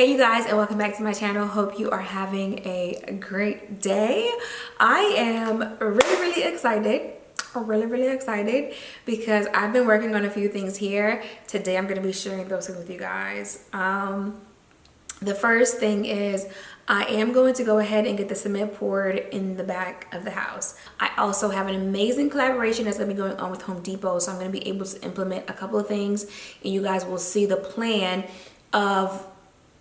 Hey you guys, and welcome back to my channel. Hope you are having a great day. I am really excited. Really excited because I've been working on a few things here. Today I'm going to be sharing those with you guys. The first thing is I am going to go ahead and get the cement poured in the back of the house. I also have an amazing collaboration that's going to be going on with Home Depot, so I'm going to be able to implement a couple of things, and you guys will see the plan of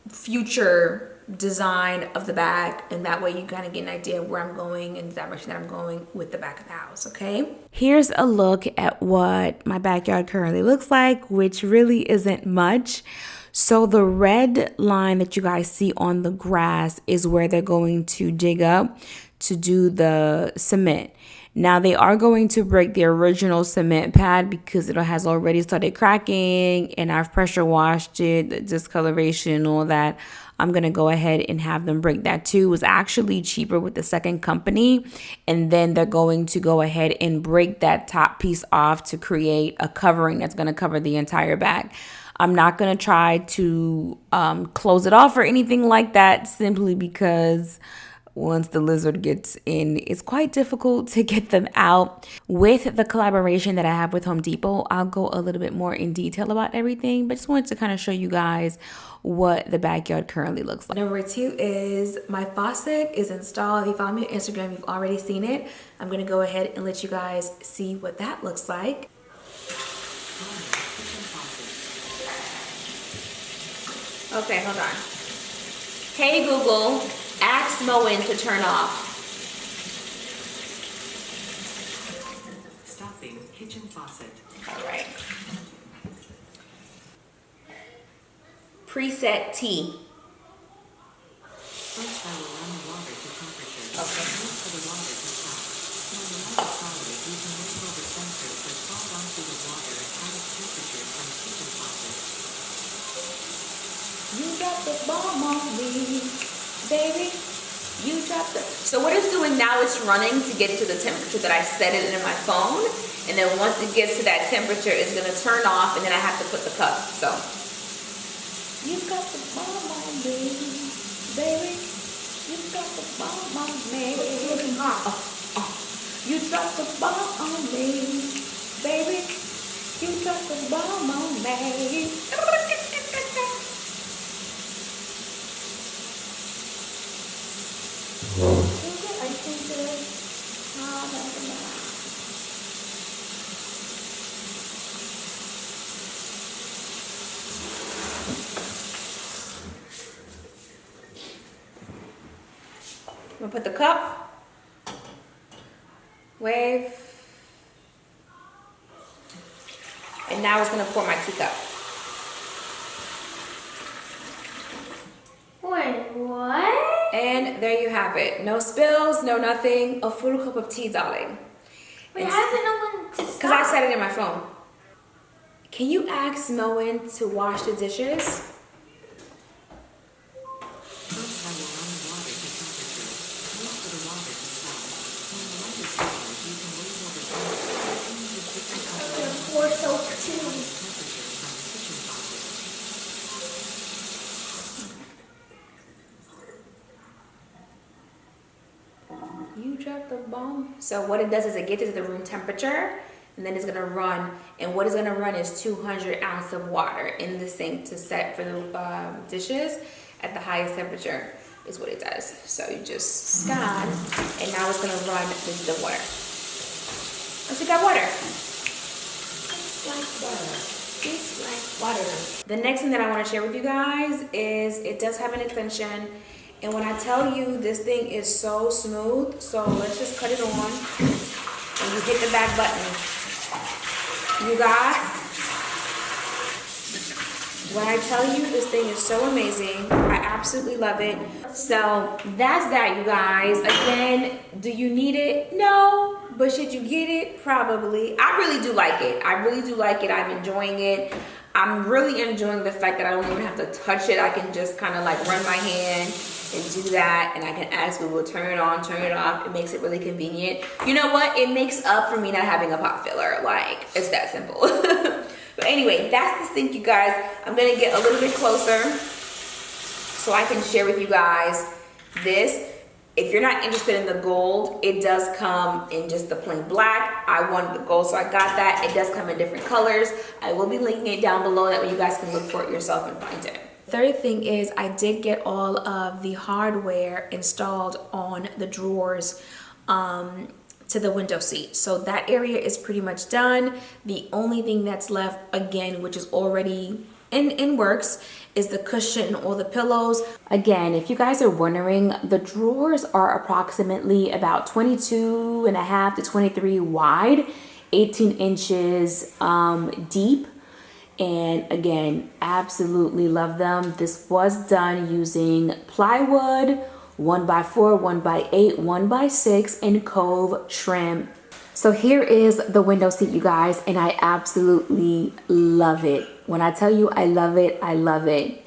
future design of the back, and that way you kind of get an idea of where I'm going and the direction that I'm going with the back of the house. Okay, here's a look at what my backyard currently looks like, which really isn't much. So the red line that you guys see on the grass is where they're going to dig up to do the cement. Now they are going to break the original cement pad because it has already started cracking, and I've pressure washed it, the discoloration and all that. I'm going to go ahead and have them break that too. It was actually cheaper with the second company, and then they're going to go ahead and break that top piece off to create a covering that's going to cover the entire back. I'm not going to try to close it off or anything like that, simply because once the lizard gets in, it's quite difficult to get them out. With the collaboration that I have with Home Depot, I'll go a little bit more in detail about everything, but just wanted to kind of show you guys what the backyard currently looks like. Number 2 is my faucet is installed. If you follow me on Instagram, you've already seen it. I'm going to go ahead and let you guys see what that looks like. Okay, hold on. Hey Google, ask Moen to turn off. Stopping kitchen faucet. All right. Preset T. First, I will run the water to temperature. Okay. Wait for the water to stop. When the light is solid, you can wait over the sensors that fall onto the water at highest temperature from kitchen faucet. You got the bomb on me, baby. You got the... So what it's doing now, it's running to get to the temperature that I set it in my phone. And then once it gets to that temperature, it's going to turn off, and then I have to put the cup. So, you got the bomb on me, baby. You got the bomb on me. It's looking hot. You dropped the bomb on me, baby. You dropped the bomb on me. I'm gonna put the cup, wave, and now it's gonna pour my teacup. Wait, what? And there you have it. No spills, no nothing. A full cup of tea, darling. Wait, how does it know when to stop? Because I set it in my phone. Can you ask Moen to wash the dishes? First, I will run the water to temperature. Wait for the water to stop. When the light is solid, you can wait over sensors that change the kitchen faucet. Pour soap too. Temperature from kitchen faucet. You dropped the bomb. So what it does is it gets it to the room temperature, and then it's gonna run. And what it's gonna run is 200 ounces of water in the sink to set for the dishes at the highest temperature is what it does. So you just scan, and now it's gonna run the water. Oh, she got water. It's like water. It's like water. The next thing that I want to share with you guys is it does have an extension. And when I tell you this thing is so smooth, so let's just cut it on and you hit the back button. You guys, when I tell you this thing is so amazing, I absolutely love it. So that's that, you guys. Again, do you need it? No. But should you get it? Probably. I really do like it. I really do like it. I'm enjoying it. I'm really enjoying the fact that I don't even have to touch it. I can just kind of like run my hand and do that, and I can ask Google, turn it on, turn it off. It makes it really convenient. You know what? It makes up for me not having a pot filler. Like, it's that simple. But anyway, that's the sink, you guys. I'm gonna get a little bit closer so I can share with you guys this. If you're not interested in the gold, it does come in just the plain black. I wanted the gold, so I got that. It does come in different colors. I will be linking it down below, that way you guys can look for it yourself and find it. Third thing is I did get all of the hardware installed on the drawers to the window seat. So that area is pretty much done. The only thing that's left, again, which is already in works, is the cushion or the pillows. Again, if you guys are wondering, the drawers are approximately about 22.5 to 23 wide, 18 inches deep. And again, absolutely love them. This was done using plywood, 1x4, 1x8, 1x6, and Cove trim. So here is the window seat, you guys, and I absolutely love it. When I tell you I love it, I love it.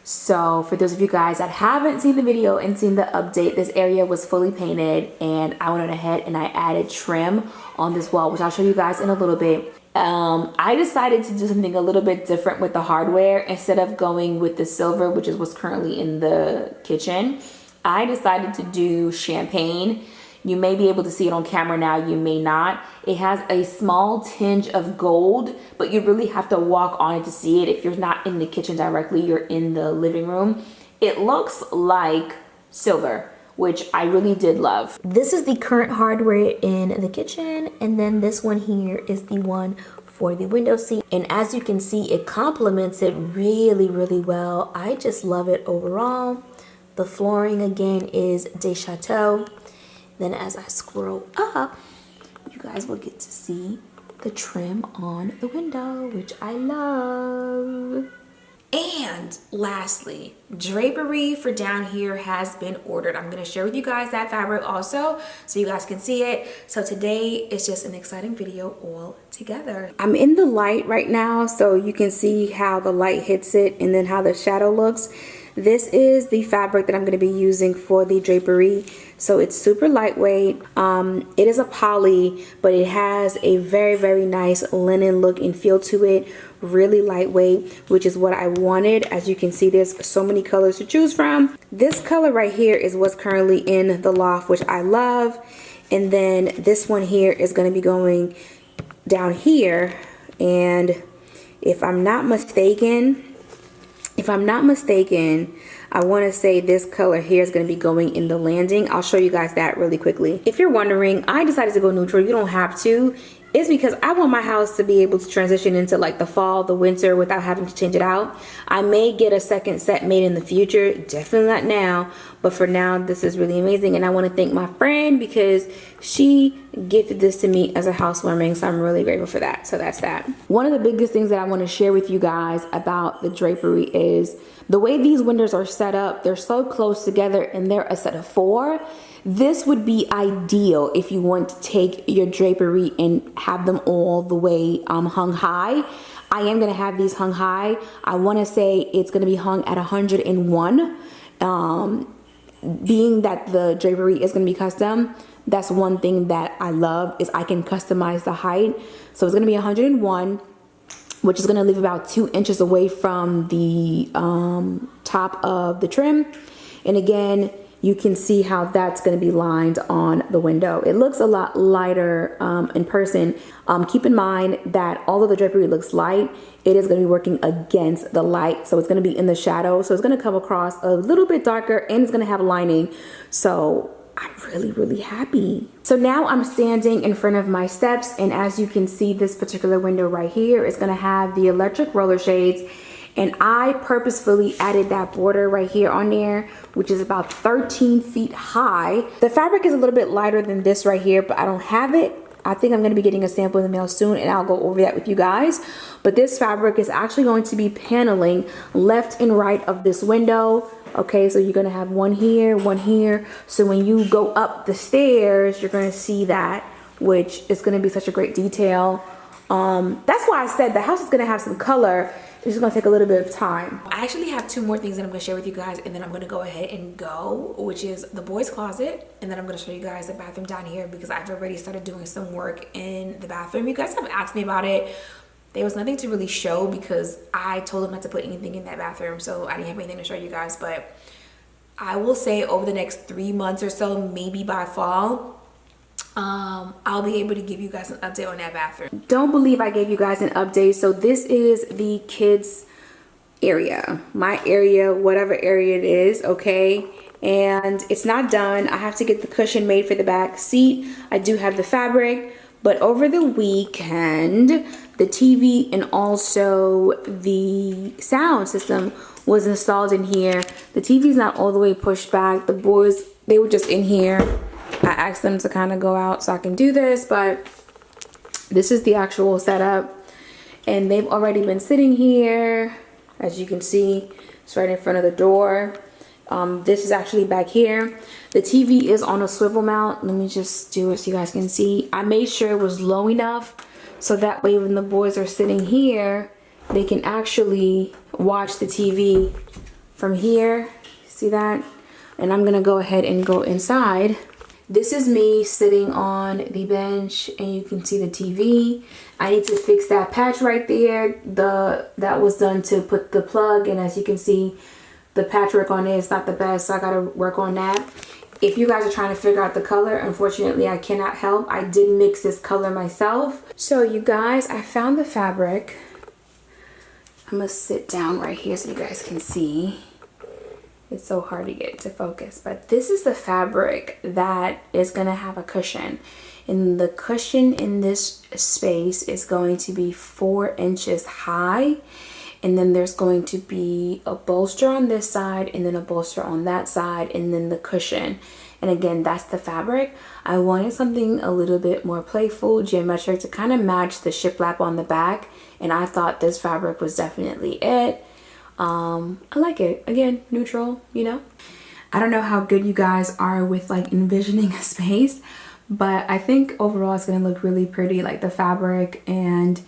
So for those of you guys that haven't seen the video and seen the update, this area was fully painted, and I went ahead and I added trim on this wall, which I'll show you guys in a little bit. I decided to do something a little bit different with the hardware. Instead of going with the silver, which is what's currently in the kitchen, I decided to do champagne. You may be able to see it on camera now, you may not. It has a small tinge of gold, but you really have to walk on it to see it. If you're not in the kitchen directly, you're in the living room. It looks like silver, which I really did love. This is the current hardware in the kitchen, and then this one here is the one for the window seat. And as you can see, it complements it really, really well. I just love it overall. The flooring again is de Chateau. Then as I scroll up, you guys will get to see the trim on the window, which I love. And lastly, drapery for down here has been ordered. I'm gonna share with you guys that fabric also, so you guys can see it. So today is just an exciting video all together. I'm in the light right now, so you can see how the light hits it and then how the shadow looks. This is the fabric that I'm gonna be using for the drapery. So it's super lightweight. It is a poly, but it has a very, very nice linen look and feel to it. Really lightweight, which is what I wanted. As you can see, there's so many colors to choose from. This color right here is what's currently in the loft, which I love. And then this one here is going to be going down here. And if I'm not mistaken, I want to say this color here is going to be going in the landing. I'll show you guys that really quickly. If you're wondering, I decided to go neutral. You don't have to. It's because I want my house to be able to transition into like the fall, the winter without having to change it out. I may get a second set made in the future, definitely not now, but for now this is really amazing. And I want to thank my friend because she gifted this to me as a housewarming, so I'm really grateful for that. So that's that. One of the biggest things that I want to share with you guys about the drapery is the way these windows are set up. They're so close together and they're a set of 4. This would be ideal if you want to take your drapery and have them all the way hung high. I am going to have these hung high. I want to say it's going to be hung at 101. Being that the drapery is going to be custom, that's one thing that I love is I can customize the height. So it's going to be 101, which is going to leave about 2 inches away from the top of the trim. And again, you can see how that's going to be lined on the window. It looks a lot lighter in person. Keep in mind that although the drapery looks light, it is going to be working against the light. So it's going to be in the shadow. So it's going to come across a little bit darker and it's going to have lining. So I'm really, really happy. So now I'm standing in front of my steps. And as you can see, this particular window right here is going to have the electric roller shades. And I purposefully added that border right here on there, which is about 13 feet high. The fabric is a little bit lighter than this right here, but I don't have it. I think I'm going to be getting a sample in the mail soon and I'll go over that with you guys. But this fabric is actually going to be paneling left and right of this window. Okay, so you're going to have one here, one here. So when you go up the stairs, you're going to see that, which is going to be such a great detail. That's why I said the house is going to have some color. It's just gonna take a little bit of time. I actually have 2 more things that I'm gonna share with you guys, and then I'm gonna go ahead and go, which is the boys' closet, and then I'm gonna show you guys the bathroom down here because I've already started doing some work in the bathroom. You guys have asked me about it there was nothing to really show because I told them not to put anything in that bathroom, so I didn't have anything to show you guys. But I will say over the next 3 months or so, maybe by fall, I'll be able to give you guys an update on that bathroom. Don't believe I gave you guys an update. So this is the kids area, my area, whatever area it is, okay? And it's not done. I have to get the cushion made for the back seat. I do have the fabric, but over the weekend, the TV and also the sound system was installed in here. The TV's not all the way pushed back. The boys, they were just in here. I asked them to kind of go out so I can do this, but this is the actual setup. And they've already been sitting here. As you can see, it's right in front of the door. This is actually back here. The TV is on a swivel mount. Let me just do it so you guys can see. I made sure it was low enough so that way when the boys are sitting here, they can actually watch the TV from here. See that? And I'm gonna go ahead and go inside. This is me sitting on the bench and you can see the TV. I need to fix that patch right there. That was done to put the plug, and as you can see, the patchwork on it is not the best, so I gotta work on that. If you guys are trying to figure out the color, unfortunately I cannot help. I did mix this color myself. So you guys, I found the fabric. I'm gonna sit down right here so you guys can see. It's so hard to get to focus, but this is the fabric that is gonna have a cushion. And the cushion in this space is going to be 4 inches high. And then there's going to be a bolster on this side and then a bolster on that side and then the cushion. And again, that's the fabric. I wanted something a little bit more playful, geometric, to kind of match the shiplap on the back. And I thought this fabric was definitely it. I like it. Again, neutral, you know. I don't know how good you guys are with like envisioning a space, but I think overall it's gonna look really pretty, like the fabric and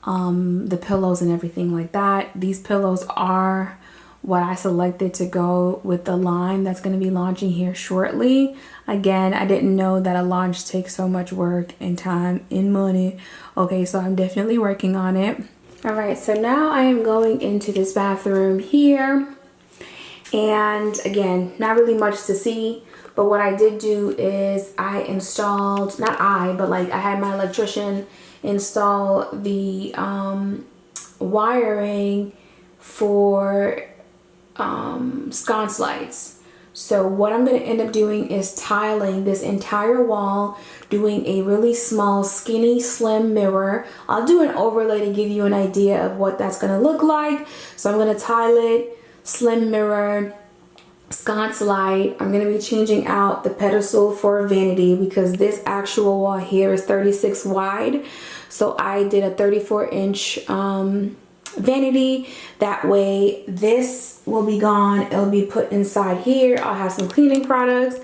the pillows and everything like that. These pillows are what I selected to go with the line that's going to be launching here shortly. Again, I didn't know that a launch takes so much work and time and money. Okay, so I'm definitely working on it. All right, so now I am going into this bathroom here, and again, not really much to see, but what I did do is I installed, not I, but like I had my electrician install the wiring for sconce lights. So what I'm going to end up doing is tiling this entire wall, doing a really small, skinny, slim mirror. I'll do an overlay to give you an idea of what that's going to look like. So I'm going to tile it, slim mirror, sconce light. I'm going to be changing out the pedestal for a vanity because this actual wall here is 36 wide. So I did a 34-inch vanity. That way this will be gone. It'll be put inside here. I'll have some cleaning products.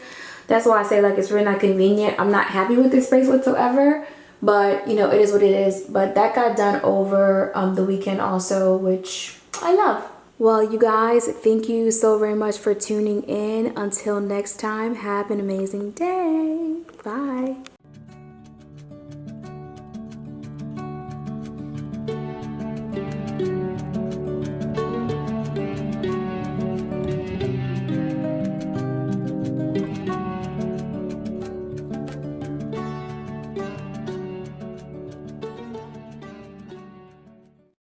That's why I say like it's really not convenient. I'm not happy with this space whatsoever, but you know, it is what it is. But that got done over the weekend also, which I love. Well, you guys, thank you so very much for tuning in. Until next time, have an amazing day. Bye.